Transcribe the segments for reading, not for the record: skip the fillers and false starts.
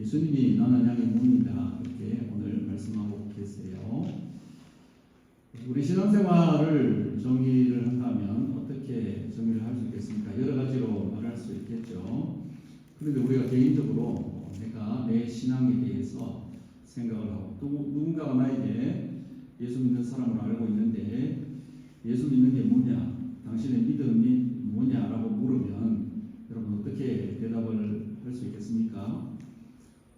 예수님이 나는 양의 문이다, 이렇게 오늘 말씀하고 계세요. 우리 신앙생활을 정의를 한다면 어떻게 정의를 할 수 있겠습니까? 여러 가지로 말할 수 있겠죠. 그런데 우리가 개인적으로 내가 내 신앙에 대해서 생각을 하고 또 누군가가 나에게 예수 믿는 사람을 알고 있는데 예수 믿는 게 뭐냐, 당신의 믿음이 뭐냐라고 물으면 여러분 어떻게 대답을 할 수 있겠습니까?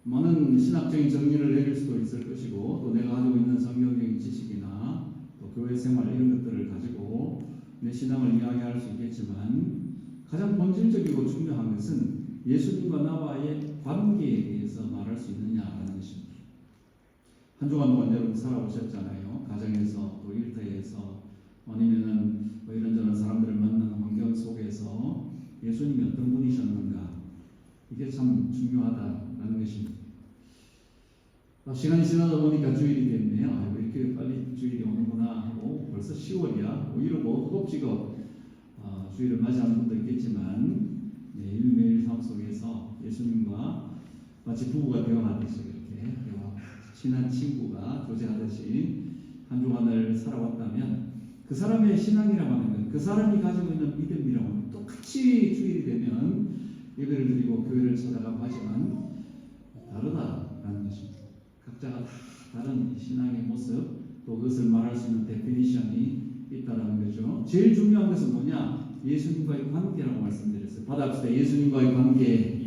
많은 신학적인 정리를 내릴 수도 있을 것이고 또 내가 가지고 있는 성경적인 지식이나 또 교회 생활 이런 것들을 가지고 내 신앙을 이야기할 수 있겠지만 가장 본질적이고 중요한 것은 예수님과 나와의 관계에 대해서 말할 수 있느냐라는 것입니다. 한 주간 동안 여러분 살아오셨잖아요. 가정에서 또 일터에서 아니면은 뭐 이런저런 사람들을 만나는 환경 속에서 예수님이 어떤 분이셨는가, 이게 참 중요하다라는 것입니다. 시간이 지나다 보니까 주일이 됐네요. 왜 이렇게 빨리 주일이 오는구나 하고 벌써 10월이야 뭐 이러고 허겁지겁 주일을 맞이하는 분도 있겠지만 매일매일 삶 속에서 예수님과 마치 부부가 되어가듯이 이렇게 친한 친구가 교제하듯이 한 주간을 살아왔다면 그 사람의 신앙이라고 하는 건 그 사람이 가지고 있는 믿음이라고 하는 건 똑같이 주일이 되면 예배를 드리고 교회를 찾아가고 하지만 다르다라는 것입니다. 각자가 다 다른 신앙의 모습, 또 그것을 말할 수 있는 데피니션이 있다라는 거죠. 제일 중요한 것은 뭐냐? 예수님과의 관계라고 말씀드렸어요. 받아봅시다. 예수님과의 관계.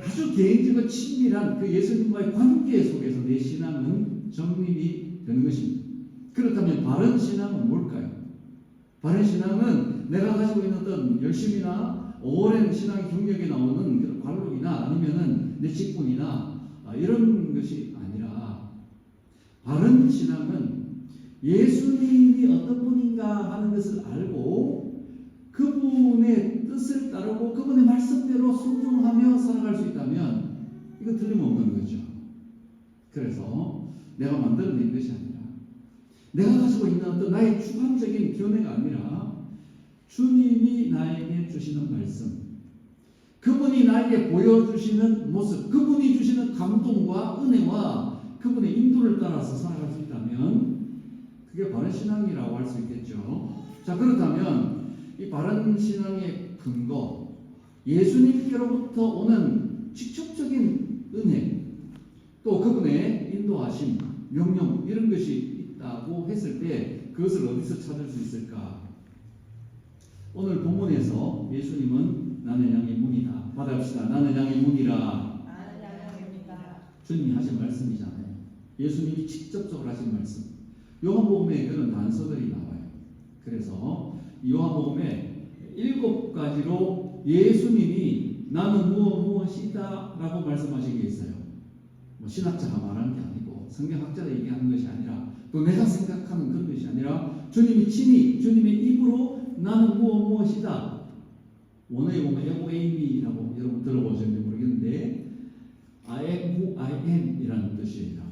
아주 개인적이고 친밀한 그 예수님과의 관계 속에서 내 신앙은 정립이 되는 것입니다. 그렇다면 바른 신앙은 뭘까요? 바른 신앙은 내가 가지고 있는 어떤 열심이나 오랜 신앙 경력에 나오는 그런 관록이나 아니면은 내 직분이나 이런 것이 아니라 바른 신앙은 예수님이 어떤 분인가 하는 것을 알고 그분의 뜻을 따르고 그분의 말씀대로 순종하며 살아갈 수 있다면 이거 틀림없는 거죠. 그래서 내가 만들어낸 것이 아니라 내가 가지고 있는 어떤 나의 주관적인 견해가 아니라 주님이 나에게 주시는 말씀, 그분이 나에게 보여주시는 모습, 그분이 주시는 감동과 은혜와 그분의 인도를 따라서 살아갈 수 있다면 그게 바른 신앙이라고 할 수 있겠죠. 자, 그렇다면 이 바른 신앙의 근거, 예수님께로부터 오는 직접적인 은혜, 또 그분의 인도하심, 명령 이런 것이 있다고 했을 때 그것을 어디서 찾을 수 있을까? 오늘 본문에서 예수님은 나는 양의 문이다. 받아봅시다. 나는 양의 문이라. 나는 양의 문이다. 주님이 하신 말씀이잖아요. 예수님이 직접적으로 하신 말씀. 요한복음에 그런 단서들이 나와요. 그래서 요한복음에 7가지로 예수님이 나는 무엇이다 라고 말씀하신 게 있어요. 뭐 신학자가 말하는 게 아니고 성경학자가 얘기하는 것이 아니라 또 내가 생각하는 그런 것이 아니라 주님이 친히 주님의 입으로 나는 무엇이다. 원어에 보면 에고에이미라고 여러분 들어보셨는지 모르겠는데 I am who I am 이라는 뜻이에요.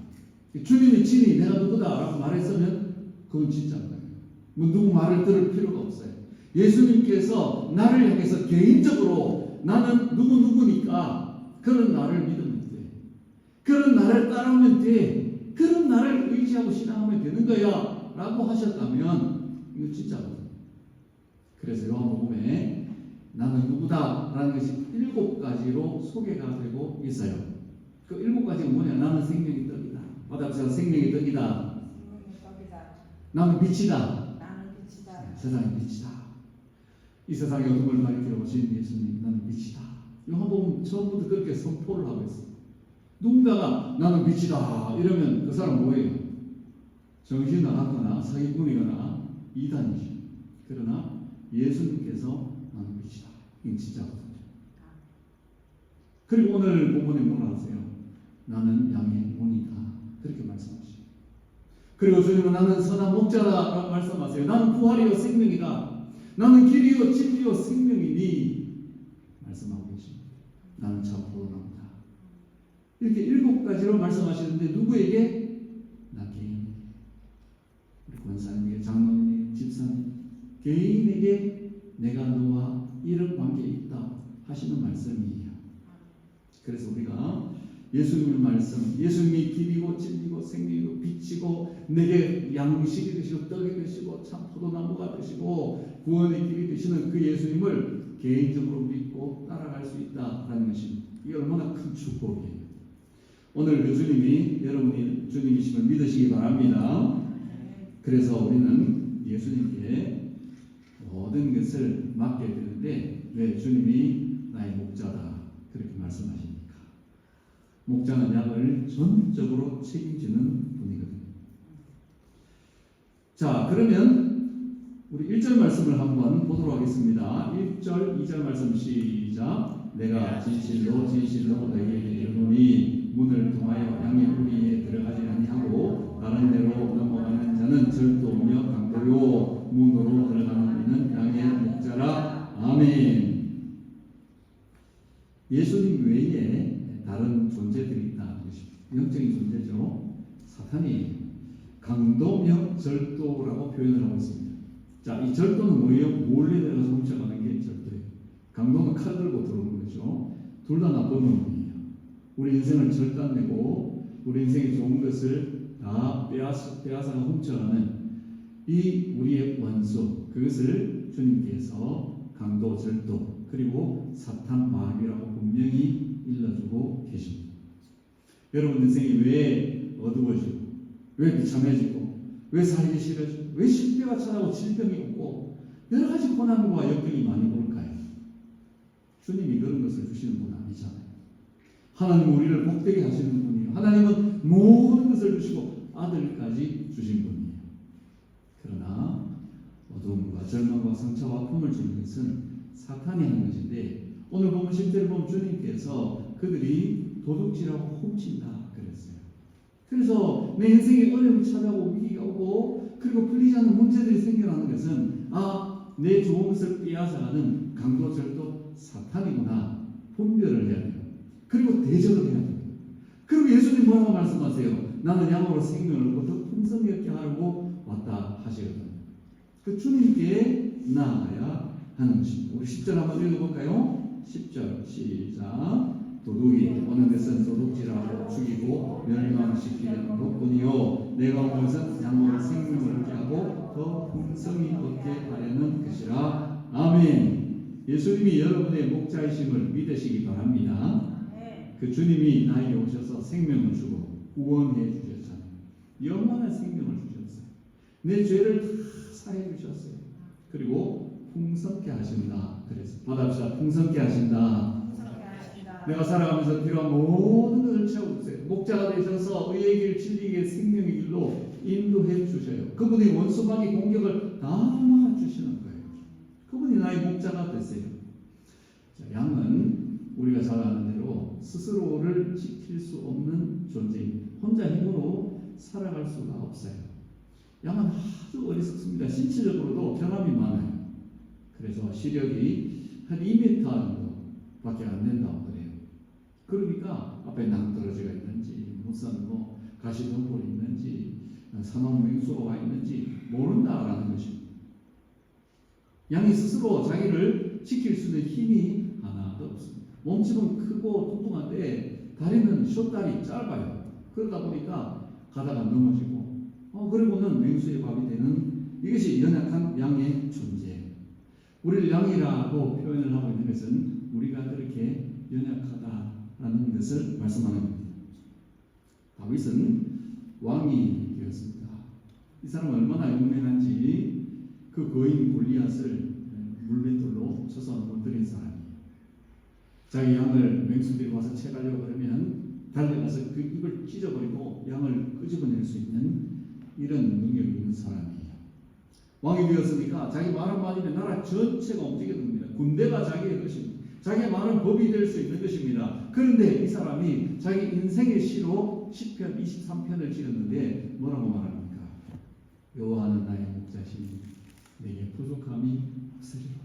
주님이 친히 내가 누구다라고 말했으면 그건 진짜인 거예요. 뭐 누구 말을 들을 필요가 없어요. 예수님께서 나를 향해서 개인적으로 나는 누구니까 그런 나를 믿으면 돼. 그런 나를 따라오면 돼. 그런 나를 의지하고 신앙하면 되는 거야 라고 하셨다면 이거 진짜거든요. 그래서 요한복음에 나는 누구다 라는 것이 7가지로 소개가 되고 있어요. 그 7가지가 뭐냐? 나는 생명의 떡이다. 받아보세요. 생명의 떡이다. 나는 빛이다. 세상의 빛이다. 이 세상에 어둠을 가리키러 오신 예수님, 나는 빛이다. 요한복음 처음부터 그렇게 선포를 하고 있어요. 누군가가 나는 빛이다 이러면 그 사람 뭐예요? 정신 나갔거나 사기꾼이거나 이단이죠. 그러나 예수님께서 나는 빛이다. 이건 진짜거든요. 그리고 오늘 본문에 뭐라 하세요? 나는 양의 문이다. 그렇게 말씀하시죠. 그리고 주님은 나는 선한 목자라고 말씀하세요. 나는 부활이요 생명이다. 나는 길이요 진리요 생명이니 말씀하고 계십니다. 나는 참 부활합니다. 이렇게 7가지로 말씀하시는데 누구에게? 나 개인에게. 우리 권사님에게, 장로님에게, 집사님 개인에게 내가 너와 이런 관계에 있다 하시는 말씀이에요. 그래서 우리가 예수님의 말씀, 예수님이 길이고 진리고 생명이고 빛이고 내게 양식이 되시고 떡이 되시고 참 포도나무가 되시고 구원의 길이 되시는 그 예수님을 개인적으로 믿고 따라갈 수 있다라는 것입니다. 이게 얼마나 큰 축복이에요. 오늘 그 주님이 여러분이 주님이심을 믿으시기 바랍니다. 그래서 우리는 예수님께 모든 것을 맡겨야 되는데 왜 주님이 나의 목자다 그렇게 말씀하십니까? 목자는 양을 전적으로 책임지는 분이거든요. 자, 그러면 우리 1절 말씀을 한번 보도록 하겠습니다. 1절, 2절 말씀 시작. 내가 진실로 너희에게 이르노니 문을 통하여 양의 우리에 들어가지 아니하고 다른 데로 넘어가는 자는 절도며 강도요 문으로 들어가는 이는 양의 목자라. 아멘. 예수님 외에 다른 존재들이 있다는 것입니다. 영적인 존재죠. 사탄이 강도며 절도라고 표현을 하고 있습니다. 자, 이 절도는 뭐예요? 몰래 내려서 훔쳐가는 게 절도예요. 강도는 칼 들고 들어오는 거죠. 둘 다 나쁜 놈이에요. 우리 인생을 절단내고 우리 인생의 좋은 것을 다 빼앗아가 훔쳐가는 이 우리의 원수, 그것을 주님께서 강도, 절도, 그리고 사탄, 마귀라고 분명히 일러주고 계십니다. 여러분 인생이 왜 어두워지고, 왜 비참해지고, 왜 살기 싫어지고, 왜 실패가 찾아오고 질병이 오고 여러 가지 고난과 역경이 많이 올까요? 주님이 그런 것을 주시는 분 아니잖아요. 하나님은 우리를 복되게 하시는 분이에요. 하나님은 모든 것을 주시고 아들까지 주신 분이에요. 그러나 어두움과 절망과 상처와 아픔을 주는 것은 사탄이 하는 것인데, 오늘 보면 10절을 보면 주님께서 그들이 도둑질하고 훔친다 그랬어요. 그래서 내 인생에 어려움이 찾아오고 위기가 오고 그리고 풀리지 않는 문제들이 생겨나는 것은 내 좋은 것을 빼앗아가는 강도, 절도, 사탄이구나 분별을 해야 돼요. 그리고 대적을 해야 돼요. 그리고 예수님 뭐라고 말씀하세요? 나는 양으로 생명을 얻고 더 풍성히 얻게 하려고 왔다 하시거든요. 그 주님께 나아가야 하는 것입니다. 우리 10절 한번 읽어볼까요? 10절 시작. 도둑이 오는 것은 도둑질하고 죽이고 멸망시키는 것뿐이요 내가 온 것은 양으로 생명을 얻게 하고 더 풍성히 얻게 하려는 것이라. 아멘. 예수님이 여러분의 목자이심을 믿으시기 바랍니다. 그 주님이 나에게 오셔서 생명을 주고 구원해 주셨잖아요. 영원한 생명을 주셨어요. 내 죄를 다 사해 주셨어요. 그리고 풍성케 하신다. 그래서 받아봅시다. 풍성케 하신다. 내가 살아가면서 필요한 모든 것을 채워주세요. 목자가 되셔서 의의 길, 진리의 길, 생명의 길로 인도해 주셔요. 그분이 원수마귀 공격을 다 막아주시는 거예요. 그분이 나의 목자가 되세요. 자, 양은 우리가 잘 아는 대로 스스로를 지킬 수 없는 존재입니다. 혼자 힘으로 살아갈 수가 없어요. 양은 아주 어리석습니다. 신체적으로도 변함이 많아요. 그래서 시력이 한 2m 정도밖에 안 된다고 그래요. 그러니까 앞에 낭떠러지가 있는지 무슨 가시덤불이 있는지 산호맹수가 와 있는지 모른다라는 것입니다. 양이 스스로 자기를 지킬 수 있는 힘이 하나도 없습니다. 몸집은 크고 뚱뚱한데 다리는 숏다리 짧아요. 그러다 보니까 가다가 넘어지고 그리고는 맹수의 밥이 되는 이것이 연약한 양의 존재예요. 우리를 양이라고 표현을 하고 있는 것은 우리가 그렇게 연약하다라는 것을 말씀하는 겁니다. 다윗은 왕이 되었습니다. 이 사람은 얼마나 용맹한지 그 거인 골리앗을 물맷돌로 쳐서 넘어뜨린 사람이에요. 자기 양을 맹수들이 와서 채가려고 그러면 달려가서 그 입을 찢어버리고 양을 끄집어낼 수 있는 이런 능력이 있는 사람이에요. 왕이 되었으니까 자기 말 한마디면 나라 전체가 움직이게 됩니다. 군대가 자기의 것입니다. 자기의 말은 법이 될 수 있는 것입니다. 그런데 이 사람이 자기 인생의 시로 10편, 23편을 지었는데 뭐라고 말합니까? 여호와는 나의 목자시니 내게 부족함이 없으리로다.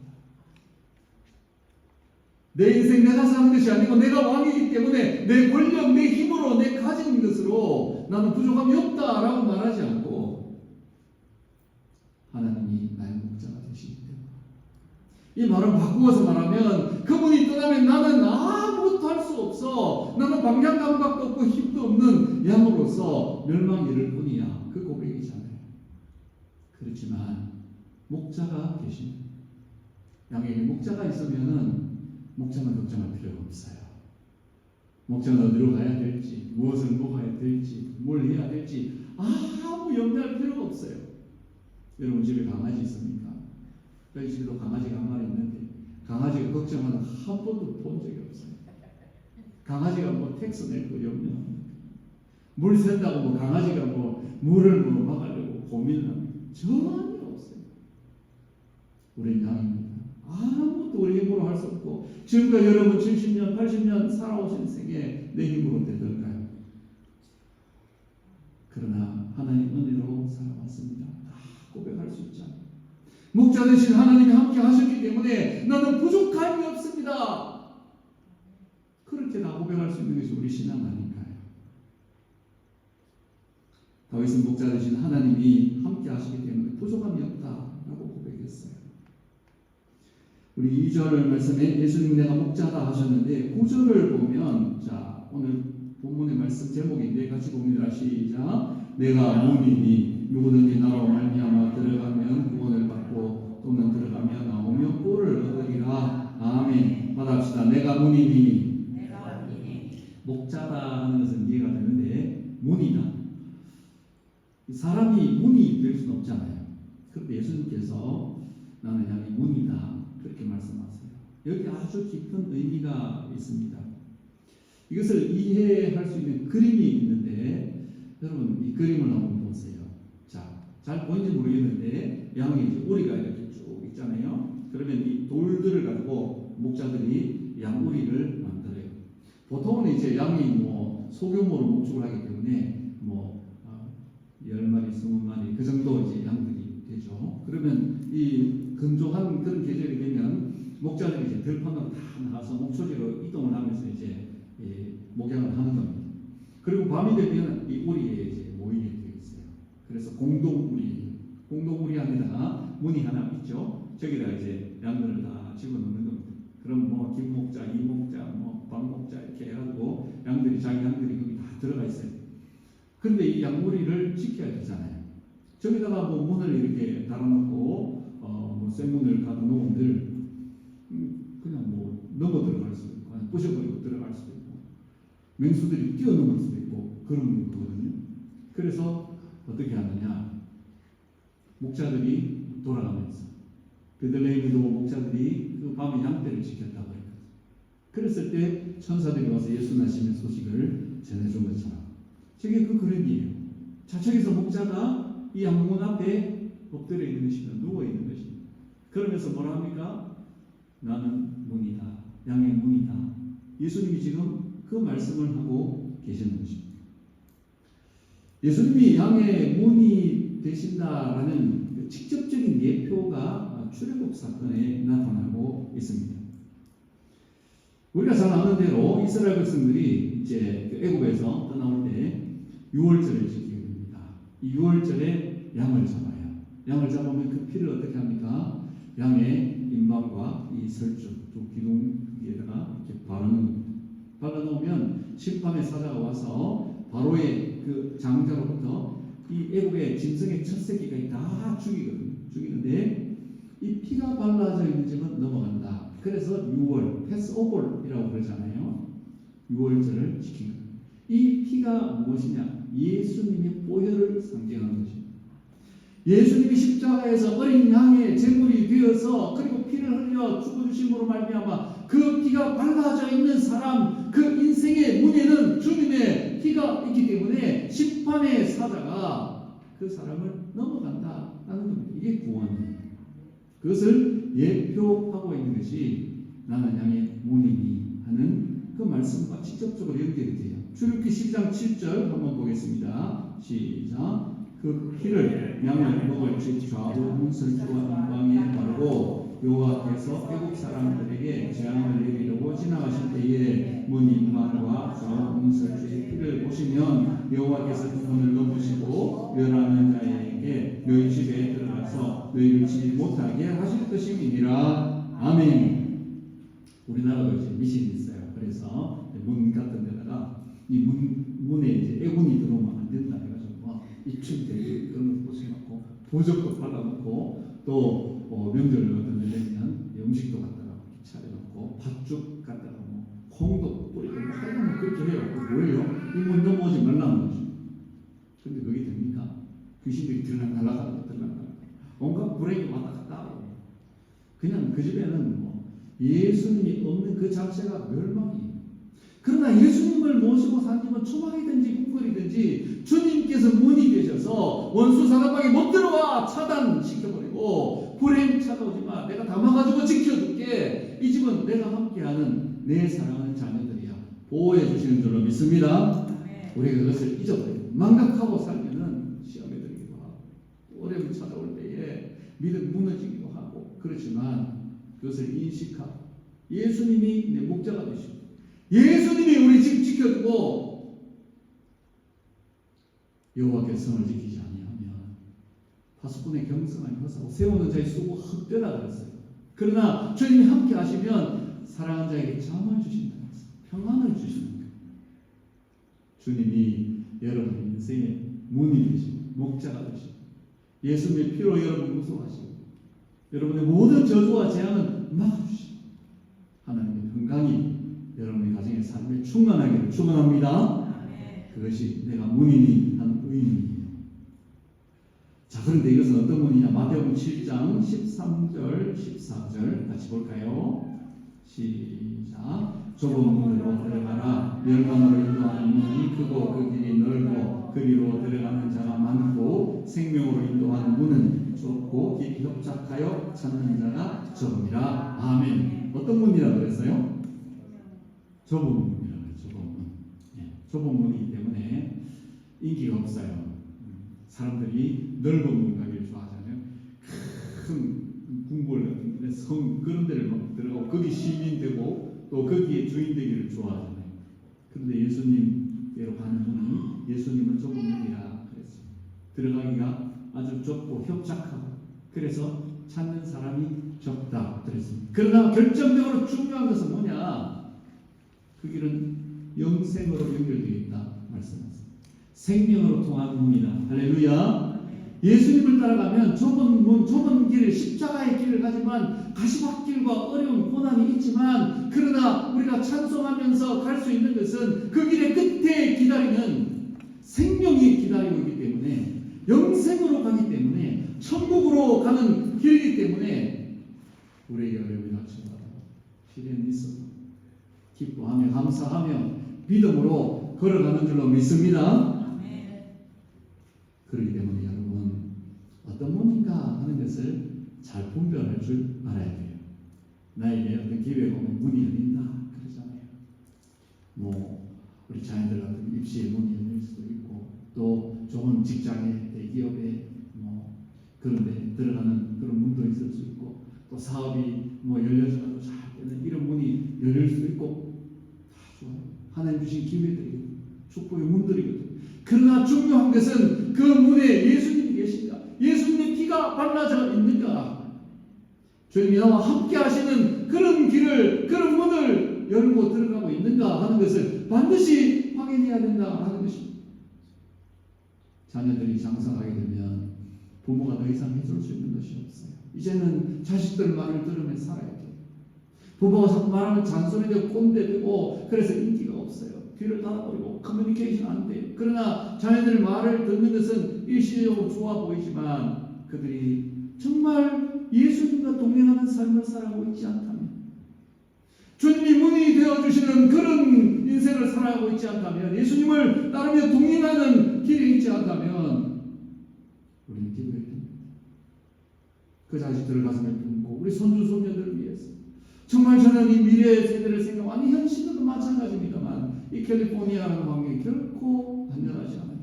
내 인생 내가 사는 것이 아니고 내가 왕이기 때문에 내 권력, 내 힘으로, 내 가진 것으로 나는 부족함이 없다라고 말하지 않고 하나님이 나의 목자가 되시기 때문에, 이 말을 바꾸어서 말하면 그분이 떠나면 나는 아무것도 할 수 없어. 나는 방향 감각도 없고 힘도 없는 양으로서 멸망에 이를 뿐이야. 그 고백이잖아요. 그렇지만 목자가 계십니다. 양에게 목자가 있으면은 목자는 걱정할 필요가 없어요. 목자는 어디로 가야 될지, 무엇을 먹어야 될지, 뭘 해야 될지 아무 염려할 필요가 없어요. 여러분 집에 강아지 있습니까? 저희 집에도 강아지가 한 마리 있는데 강아지가 걱정하는 한 번도 본 적이 없어요. 강아지가 뭐 텍스 낼 거 염려합니까? 물 샌다고 뭐 강아지가 뭐 물을 뭐 막으려고 고민을 합니까? 전혀 없어요. 우리는 양입니다. 아무것도 우리 힘으로 할 수 없고 지금까지 여러분 70년, 80년 살아오신 생에 내 힘으로 되들까요? 그러나 하나님 은혜로 살아왔습니다. 다 고백할 수 있잖아요. 목자 되신 하나님이 함께 하셨기 때문에 나는 부족함이 없습니다. 그렇게 다 고백할 수 있는 것이 우리 신앙 아닌가요? 다윗은 목자 되신 하나님이 함께 하시기 때문에 부족함이 없다라고 고백했어요. 우리 2절 말씀에 예수님이 내가 목자다 하셨는데 9절을 보면 자 오늘 본문의 말씀 제목인데 같이 봅니다. 시작. 내가 문이니 누구든지 나로 말미암아 들어가면 구원을 받고 또는 들어가며 나오며 꼴을 얻으리라. 아멘. 받아합시다. 내가 문이니 목자다 하는 것은 이해가 되는데 문이다. 사람이 문이 될 수는 없잖아요. 그런데 예수님께서 나는 양의 문이다 그렇게 말씀하세요. 여기 아주 깊은 의미가 있습니다. 이것을 이해할 수 있는 그림이 있는데 여러분 이 그림을 한번 보세요. 자, 잘 보이는지 모르겠는데 양이 이제 우리가 이렇게 쭉 있잖아요. 그러면 이 돌들을 가지고 목자들이 양 우리를 만들어요. 보통은 이제 양이 뭐 소규모로 목축을 하기 때문에 뭐 10마리, 20마리 그 정도 이제 양들이 되죠. 그러면 이 건조한 그런 계절이 되면 목자들이 이제 들판으로 다 나가서 목초지로 이동을 하면서 이제 목양을 하는 겁니다. 그리고 밤이 되면 이 우리에 이제 모이게 되어 있어요. 그래서 공동우리 안에다가 문이 하나 있죠. 저기다가 이제 양들을 다 집어넣는 겁니다. 그럼 뭐 김목자, 이목자, 뭐 박목자 이렇게 해가지고 자기 양들이 거기 다 들어가 있어요. 그런데 이 양무리를 지켜야 되잖아요. 저기다가 뭐 문을 이렇게 달아놓고 뭐 쇠문을 가둬놓은들 그냥 뭐 넘어 들어갈 수도 있고 부셔버리고 들어갈 수도 있고 맹수들이 뛰어넘을 수도 있고 그런 거거든요. 그래서 어떻게 하느냐? 목자들이 돌아가면서 베들레헴에도 목자들이 그 밤에 양떼를 지켰다고 했거든요. 그랬을 때 천사들이 와서 예수 나심의 소식을 전해준 것처럼 저게 그 그림이에요. 자, 저기서 목자가 이 양문 앞에 엎드려 있는 것이며 누워 있는 것이며 그러면서 뭐라 합니까? 나는 문이다. 양의 문이다. 예수님이 지금 그 말씀을 하고 계시는 것입니다. 예수님이 양의 문이 되신다라는 그 직접적인 예표가 출애굽 사건에 나타나고 있습니다. 우리가 잘 아는 대로 이스라엘 백성들이 이제 애굽에서 떠나올 때 6월절을 지키게 됩니다. 이 6월절에 양을 잡아요. 양을 잡으면 그 피를 어떻게 합니까? 양의 임방과 이 설주, 또 기둥에다가 이렇게 바르는 겁니다. 발라놓으면 심판의 사자가 와서 바로의 그 장자로부터 이 애국의 짐승의 첫 새끼가 다 죽이거든요. 죽이는데 이 피가 발라져 있는 집은 넘어간다. 그래서 6월 패스오버이라고 그러잖아요. 6월절을 지킨 거예요. 이 피가 무엇이냐? 예수님의 보혈을 상징하는 것입니다. 예수님이 십자가에서 어린 양의 제물이 되어서 그리고 피를 흘려 죽어주심으로 말미암아 그 피가 발라져 있는 사람, 그 인생의 문에는 주님의 피가 있기 때문에 심판의 사자가 그 사람을 넘어간다라는 겁니다. 이게 구원이에요. 그것을 예표하고 있는 것이 나는 양의 문이니 하는 그 말씀과 직접적으로 연결이 돼요. 출애굽기 12장 7절 한번 보겠습니다. 시작. 그 피를 양을 먹을 집 좌우 문설주와 임방에 바르고 여호와께서 애국 사람들에게 재앙을 내리려고 지나가실 때에 문 임방과 좌우 문설주의 피를 보시면 여호와께서 그 문을 넘으시고 멸하는 자에게 너희 집에 들어가서 너희를 치지 못하게 하실 것임이니라. 아멘. 우리나라도 이제 미신이 있어요. 그래서 문 같은 데다가 이 문에 이제 애군이 들어오면 안 된다 해가지고 입춘대 그런 거 붙여놓고 보석도 발라놓고 또 명절 같은 데 되면 음식도 갖다가 차려놓고 팥죽 갖다가 뭐 콩도 뿌리고 뭐 하여간 그렇게 해요. 그 뭐예요? 이 문 넘어오지 말라는 거죠. 근데 그게 됩니까? 귀신들이 들락날락하고 온갖 불행이 왔다 갔다 하고 그냥 그 집에는 뭐 예수님이 없는 그 자체가 멸망이에요. 그러나 예수님을 모시고 산 집은 초막이든지 궁궐이든지 주님께서 문이 되셔서 원수 사람방에 못 들어와 차단시켜버리고 불행 찾아오지만 내가 담아가지고 지켜줄게. 이 집은 내가 함께하는 내 사랑하는 자녀들이야. 보호해 주시는 줄로 믿습니다. 우리가 그것을 잊어버리고 망각하고 살면은 시험에 들기도 하고 어려움이 찾아올 때에 믿음 무너지기도 하고 그렇지만 그것을 인식하고 예수님이 내 목자가 되시고 예수님이 우리 집 지켜주고 여호와께서 성을 지키지 아니하면 파수꾼의 경성하니 허사고 세우는 자의 수고 헛되다 그랬어요. 그러나 주님이 함께 하시면 사랑하는 자에게 잠을 주신다. 평안을 주시는 거예요. 주님이 여러분 인생의 문이 되시고 목자가 되시고 예수님의 피로 여러분 무서워하시고 여러분의 모든 저주와 재앙은 막아주시고 하나님의 평강이 여러분의 가정의 삶에 충만하기를 축원합니다. 그것이 내가 문이니 하는 의미예요. 자, 그런데 이것은 어떤 문이냐? 마태복음 7장 13절 14절 같이 볼까요? 시작. 좁은 문으로 들어가라. 열방으로 인도하는 문이 크고 그 길이 넓고 그리로 들어가는 자가 많고 생명으로 인도하는 문은 좁고 길이 협착하여 찾는 자가 적음이라. 아멘. 어떤 문이라고 그랬어요? 좁은 문이라고 해요. 좁은 문. 예, 좁은 문이기 때문에 인기가 없어요. 사람들이 넓은 문 가기를 좋아하잖아요. 큰 궁궐 같은 데 성 그런 데를 막 들어가고 거기 시민 되고 또 거기에 주인 되기를 좋아하잖아요. 그런데 예수님께로 가는 문이 예수님은 좁은 문이라 그랬어요. 들어가기가 아주 좁고 협착하고 그래서 찾는 사람이 적다 그랬습니다. 그러나 결정적으로 중요한 것은 뭐냐? 그 길은 영생으로 연결되어 있다 말씀하셨습니다. 생명으로 통하는 문이다. 할렐루야. 예수님을 따라가면 좁은 문, 좁은 길, 십자가의 길을 가지만 가시밭길과 어려운 고난이 있지만 그러나 우리가 찬송하면서 갈 수 있는 것은 그 길의 끝에 기다리는 생명이 기다리고 있기 때문에 영생으로 가기 때문에 천국으로 가는 길이기 때문에 우리에게 어려움이 닥쳐도 시련이 있어도 기뻐하며 감사하며 믿음으로 걸어가는 줄로 믿습니다. 그렇기 때문에 여러분 어떤 문인가 하는 것을 잘 분별할 줄 알아야 돼요. 나에게 어떤 기회가 오면 문이 열린다 그러잖아요. 뭐 우리 자녀들 같은 입시의 문이 열릴 수도 있고 또 좋은 직장에 대기업에 뭐 그런데 들어가는 그런 문도 있을 수 있고 또 사업이 뭐 열려져도 잘 되는 이런 문이 열릴 수도 있고 다 좋아요. 하나님 주신 기회들이 축복의 문들이거든요. 그러나 중요한 것은 그 문에 예수님이 계신가? 예수님의 피가 발라져 있는가? 주님이 나와 함께 하시는 그런 길을, 그런 문을 열고 들어가고 있는가 하는 것을 반드시 확인해야 된다 하는 것입니다. 자녀들이 장성하게 되면 부모가 더 이상 해줄 수 있는 것이 없어요. 이제는 자식들 말을 들으면 살아야 돼요. 부모가 자꾸 말하면 잔소리되고 꼰대되고 그래서 인기가 없어요. 귀를 닫아버리고 커뮤니케이션 안 돼요. 그러나 자녀들 말을 듣는 것은 일시적으로 좋아 보이지만 그들이 정말 예수님과 동행하는 삶을 살아가고 있지 않다면 주님이 문이 되어주시는 그런 인생을 살아가고 있지 않다면 예수님을 따르며 동행하는 길에 있지 않다면 우리는 기도해야 됩니다. 그 자식들을 가슴에 품고 우리 손주 손녀들을 위해서 정말 저는 이 미래의 세대를 생각하고 아니 현실도 마찬가지입니다만 이 캘리포니아라는 환경이 결코 안전하지 않아요.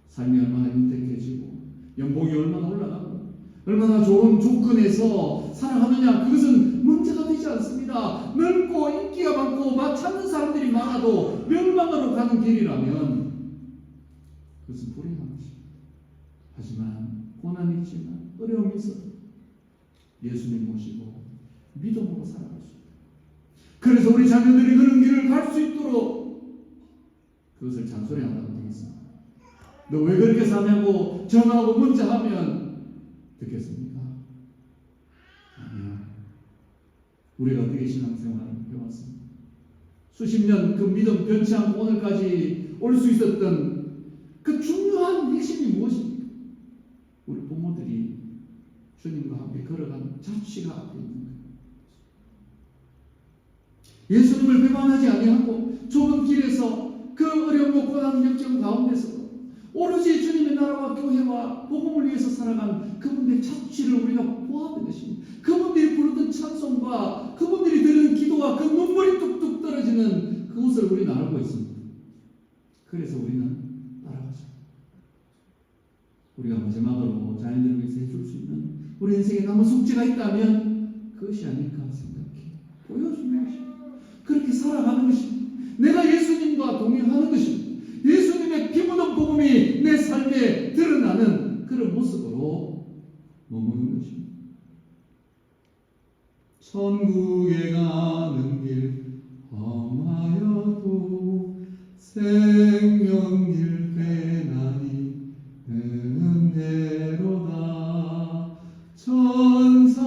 삶이 얼마나 윤택해지고 연봉이 얼마나 올라가고 얼마나 좋은 조건에서 살아가느냐 그것은 문제가 되지 않습니다. 넓고 인기가 많고 찾는 사람들이 많아도 멸망으로 가는 길이라면 그것은 불행한 것입니다. 하지만 고난이 있지만 어려움이 있어도 예수님 모시고 믿음으로 살아갈 수 있다. 그래서 우리 자녀들이 그런 길을 갈 수 있도록 그것을 잔소리한다고 되어 있습니다. 너 왜 그렇게 사냐고 전화하고 문자하면 듣겠습니까? 아니요. 우리가 어떻게 신앙생활을 해왔습니다. 수십 년 그 믿음 변치 않고 오늘까지 올 수 있었던 그 중요한 핵심이 무엇입니까? 우리 부모들이 주님과 함께 걸어간 자취가 앞에 있는 거예요. 예수님을 배반하지 아니하고 좁은 길에서 그 어렵고 고난 역경 가운데서 오로지 주님의 나라와 교회와 복음을 위해서 살아간 그분들의 자취를 우리가 보아하는 것입니다. 그분들이 부르던 찬송과 그분들이 드리는 기도와 그 눈물이 뚝뚝 떨어지는 그것을 우리는 알고 있습니다. 그래서 우리는 따라가죠. 우리가 마지막으로 자녀들을 위해서 해줄 수 있는 우리 인생에 남은 숙제가 있다면 그것이 아닐까 생각해. 보여주는 것입니다. 그렇게 살아가는 것입니다. 내가 예수님과 동행하는 것입니다. 예수님의 피 묻은 복음이 내 삶에 드러나는 그런 모습으로 머무는 것입니다. 천국에 가는 길 험하여도 생명길 되나니 은혜로다. 천사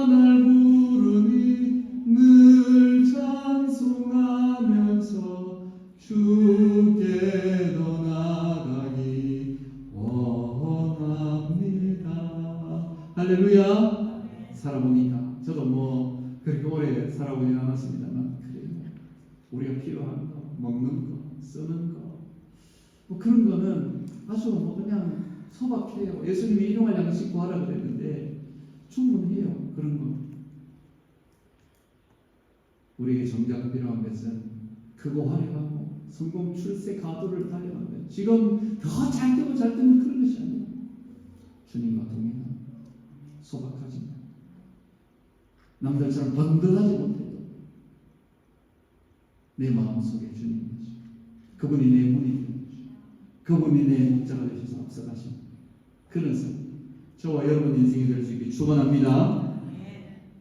날 부르니 늘 찬송하면서 주께 더 나가기 원합니다. 할렐루야. 살아보니까 저도 뭐 그렇게 오래 살아보진 않았습니다만 그래요. 우리가 필요한 거, 먹는 거, 쓰는 거 뭐 그런 거는 아주 뭐 그냥 소박해요. 예수님이 일용할 양식 구하라 그랬는데 충분해요. 그런 거. 우리에게 정작 필요한 것은 크고 화려하고 성공 출세 가도를 달려가는 거예요. 지금 더 잘 되고 잘 되는 그런 것이 아니에요. 주님과 동행하는 소박하지 남들처럼 번듯하지 못해도 내 마음속에 주님이 계시고 그분이 내 문이 되는 것이고 그분이 내 목자가 되셔서 앞서가신 그런 삶. 저와 여러분 인생이 될 수 있게 축원합니다.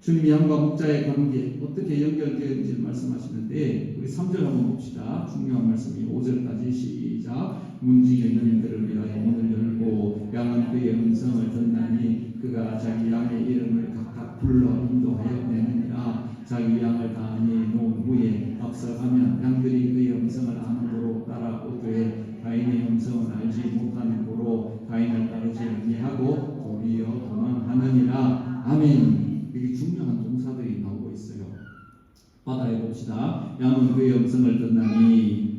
주님이 양과 목자의 관계 어떻게 연결되는지 말씀하시는데 우리 3절 한번 봅시다. 중요한 말씀이 5절까지 시작. 문지기 있는 이들을 위하여 문을 열고 양은 그의 음성을 듣나니 그가 자기 양의 이름을 각각 불러 인도하여 내느니라. 자기 양을 다 놓은 후에 앞서가면 양들이 그의 음성을 아는 고로 따라오되 가인의 음성을 알지 못하는 고로 가인을 따르지 아니하고 도리어 도망하느니라. 아멘. 여기 중요한 동사들이 나오고 있어요. 바다에 봅시다. 양은 그의 음성을 듣나니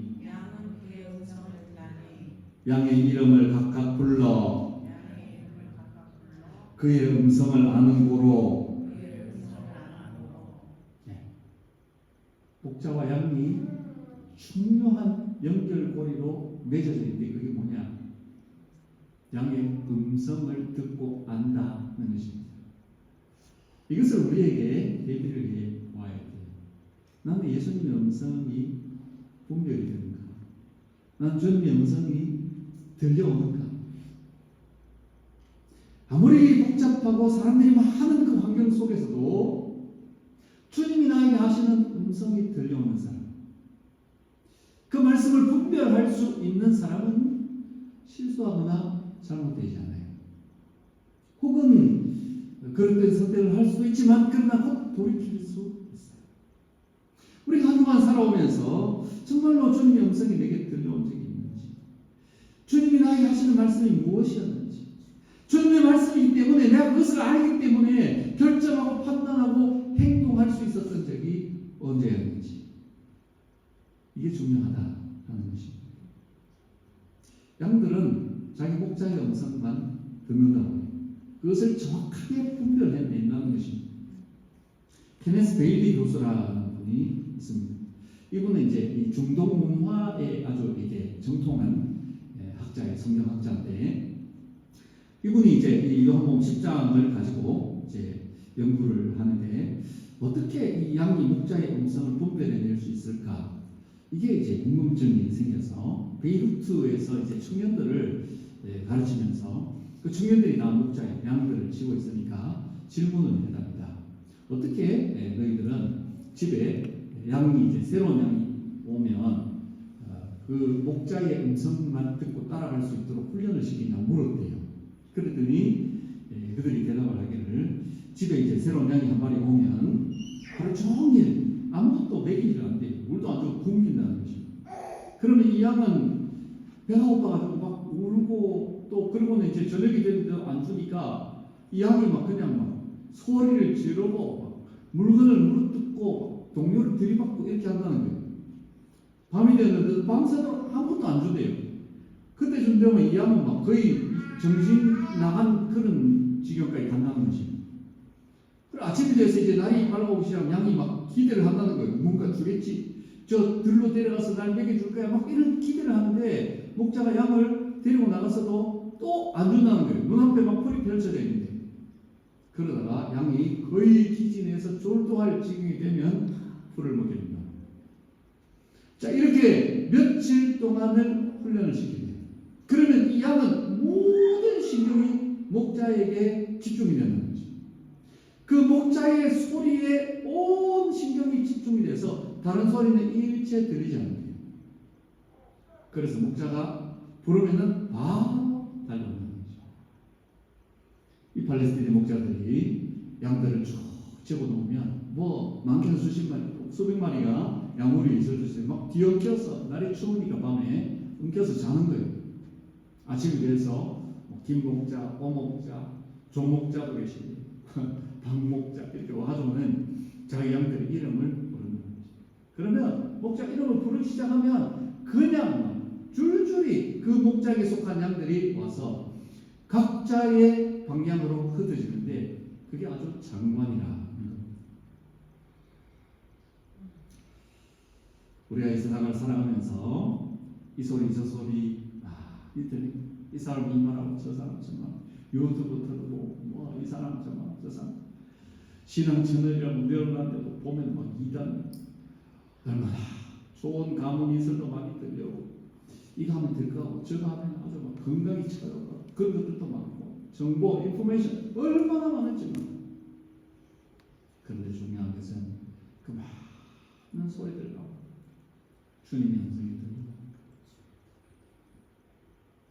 양의 이름을 각각 불러 그의 음성을 아는 고로. 목자와 양이 중요한 연결고리로 맺어져 있는데 그게 뭐냐? 양의 음성을 듣고 안다는 것입니다. 이것을 우리에게 얘기를 해 와야 돼요. 나는 예수님의 음성이 분별이 되는가? 나는 주님의 음성이 들려오는가? 아무리 복잡하고 사람들이 많은 그 환경 속에서도 주님이 나에게 하시는 음성이 들려오는 사람, 그 말씀을 분별할 수 있는 사람은 실수하거나 잘못되지 않아요. 혹은 그런 때 선택을 할 수도 있지만 그러나 곧 돌이킬 수 있어요. 우리가 한동안 살아오면서 정말로 주님의 음성이 내게 들려온 적이 있는지, 주님이 나에게 하시는 말씀이 무엇이었는지, 주님의 말씀이기 때문에 내가 그것을 알기 때문에 결정하고 판단하고 행동할 수 있었던 적이 언제였는지, 이게 중요하다는 것입니다. 양들은 자기 목자의 음성만 듣는다고 해요. 그것을 정확하게 분별해낸다는 것입니다. 케네스 베일리 교수라는 분이 있습니다. 이분은 이제 이 중동 문화에 아주 이게 정통한 학자의 성경학자인데, 이분이 이제 이 요한복음 10장을 가지고 이제 연구를 하는데 어떻게 이 양이 목자의 음성을 분별해낼 수 있을까? 이게 이제 궁금증이 생겨서 베이루트에서 이제 청년들을 가르치면서 그 청년들이 다 목자의 양들을 지고 있으니까 질문을 해답니다. 어떻게 너희들은 집에 양이 이제 새로운 양이 오면 그 목자의 음성만 듣고 따라갈 수 있도록 훈련을 시키냐 물었대요. 그랬더니 그들이 대답을 하기를 집에 이제 새로운 양이 한 마리 오면 하루 종일 아무것도 먹이지를 안 돼요. 물도 안 주고 굶긴다는 것이. 그러면 이 양은 배가 고파가지고 막 울고 또 그러고는 이제 저녁이 되는데 안 주니까 이 양이 막 그냥 막 소리를 지르고 막 물건을 물어뜯고 동료를 들이받고 이렇게 한다는 거예요. 밤이 되는데 밤새도록 아무것도 안 주대요. 그때 좀 되면 이 양은 막 거의 정신 나간 그런 지경까지 간다는 것입니다. 그리고 아침이 돼서 이제 날이 밝아오기 시작하면 양이 막 기대를 한다는 거예요. 뭔가 주겠지. 저 들로 데려가서 날 먹여줄 거야. 막 이런 기대를 하는데 목자가 양을 데리고 나가서도 또 안 준다는 거예요. 눈앞에 막 풀이 펼쳐져 있는데. 그러다가 양이 거의 기진해서 졸도할 지경이 되면 풀을 먹게 됩니다. 자, 이렇게 며칠 동안을 훈련을 시킵니다. 그러면 이 양은 모든 신경이 목자에게 집중이 되는 거죠. 그 목자의 소리에 온 신경이 집중이 돼서 다른 소리는 일체 들리지 않아요. 그래서 목자가 부르면은 바로 달려오는 거죠. 이 팔레스틴의 목자들이 양들을 쭉 집어놓으면 뭐 많게는 수십 마리, 수백 마리가 양우리에 있어주세요. 막 뒤엉켜서 날이 추우니까 밤에 엉켜서 자는 거예요. 아침이 돼서 김목자, 오목자, 조목자도 계시고 박목자 이렇게 와주면 자기 양들의 이름을 부르는 거죠. 그러면 목자 이름을 부르기 시작하면 그냥 줄줄이 그 목자에게 속한 양들이 와서 각자의 방향으로 흩어지는데 그게 아주 장관이라. 우리가 이 세상을 살아가면서 이 소리 저 소리 이 사람 이 말하고 저 사람 저 말 유튜브 틀고 뭐 이 사람 저 말 저 사람 신앙 채널이라고 내려놨는데도 보면 막 이단 얼마나 좋은 가문 이설도 많이 들려오고 이거 하면 될까 하고 저거 하면 아주 막 건강이 차고 그런 것들도 많고 정보 인포메이션 얼마나 많은지 그런데 중요한 것은 그 많은 소리들 가운데 주님의 음성이 들리고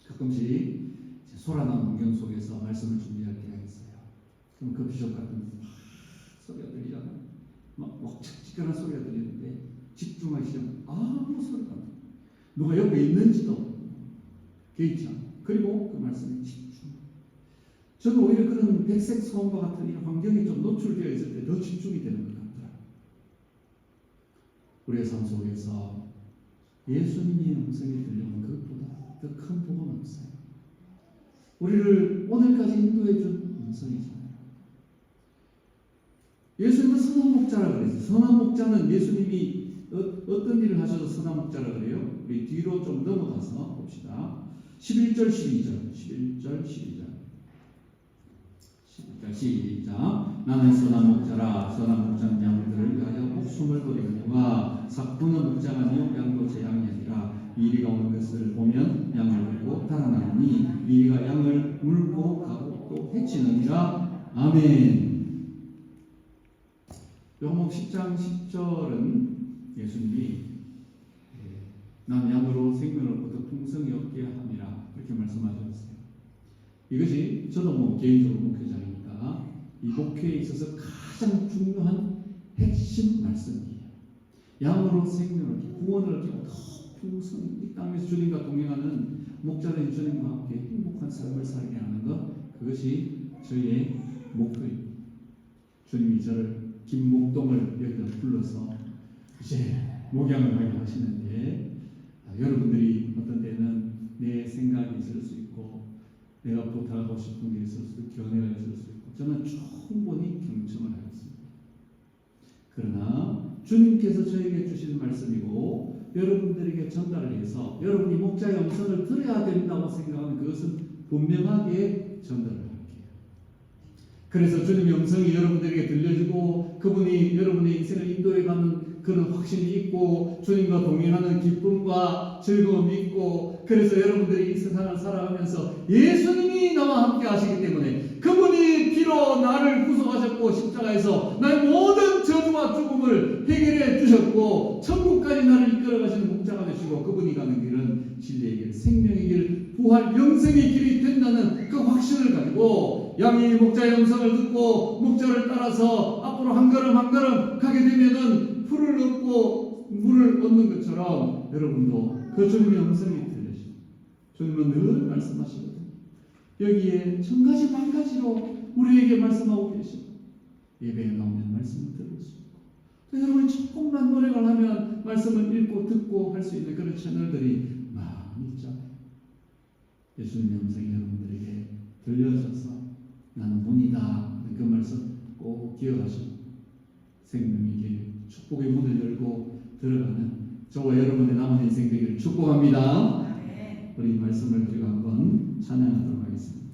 가끔씩 소란한 환경 속에서 말씀을 준비할 때가 있어요. 그럼 그 비숍 같은 소리가 들리잖아요. 막 왁착지근한 소리가 들리는데 집중하기 시작하면 아무 소리가 안 나요. 누가 옆에 있는지도 개의치 않아요. 그리고 그 말씀에 집중. 저는 오히려 그런 백색 소음과 같은 이런 환경에 좀 노출되어 있을 때 더 집중이 되는 것 같더라고요. 우리의 삶 속에서 예수님의 음성이 들려오는 것보다 더 큰 복은 없어요. 우리를 오늘까지 인도해 준 음성이잖아요. 예수님은 선한 목자라 그랬어요. 선한 목자는 예수님이 어떤 일을 하셔서 선한 목자라 그래요? 우리 뒤로 좀 넘어가서 봅시다. 11절 12절 11절 12절 11절 시작. 나는 선한 목자라. 선한 목자는 양들을 위하여 목숨을 버리거니와 삭부는 목자가 아니요 양도 제 양이 아니라 미리가 오는 것을 보면 양을 물고 달아나니 미리가 양을 물고 가고 또 해치느니라. 아멘. 요한복음 10장 10절은 예수님이 난 양으로 생명을 얻고 풍성히 얻게 함이라 이렇게 말씀하셨어요. 이것이 저도 뭐 개인적으로 목회자이니까 이 목회에 있어서 가장 중요한 핵심 말씀이에요. 양으로 생명을 얻고 구원을 얻고 풍성히 이 땅에서 주님과 동행하는 목자된 주님과 함께 행복한 삶을 살게 하는 것, 그것이 저희의 목표입니다. 주님이 저를 김목동을 여기다 불러서 이제 목양을 하게 하시는데 여러분들이 어떤 때는 내 생각이 있을 수 있고 내가 부탁하고 싶은 게 있을 수도 있고 견해가 있을 수 있고 저는 충분히 경청을 하겠습니다. 그러나 주님께서 저에게 주신 말씀이고 여러분들에게 전달을 해서 여러분이 목자의 음성을 들어야 된다고 생각하는 그것은 분명하게 전달을 할게요. 그래서 주님의 음성이 여러분들에게 들려지고 그분이 여러분의 인생을 인도해가는 그런 확신이 있고 주님과 동행하는 기쁨과 즐거움이 있고 있고, 그래서 여러분들이 이 세상을 살아가면서 예수님이 나와 함께 하시기 때문에 그분이 피로 나를 구속하셨고 십자가에서 나의 모든 저주와 죽음을 해결해 주셨고 천국까지 나를 이끌어 가시는 목자가 되시고 그분이 가는 길은 진리의 길, 생명의 길, 부활, 영생의 길이 된다는 그 확신을 가지고 양이 목자의 음성을 듣고 목자를 따라서 앞으로 한 걸음 한 걸음 가게 되면은 풀을 얻고 물을 얻는 것처럼 여러분도 그 주님의 음성이 들리시고 주님은 늘 말씀하시거든요. 여기에 천가지 만가지로 우리에게 말씀하고 계시고 예배에 나오면 말씀을 들을 수 있고 또 여러분이 조금만 노력을 하면 말씀을 읽고 듣고 할 수 있는 그런 채널들이 많이 있잖아요. 예수님의 음성이 여러분들에게 들려져서 나는 문이다 그 말씀 꼭 기억하시고 생명의 길 축복의 문을 열고 들어가는 저와 여러분의 남은 인생 되기를 축복합니다. 우리 말씀을 드리고 한번 찬양하도록 하겠습니다.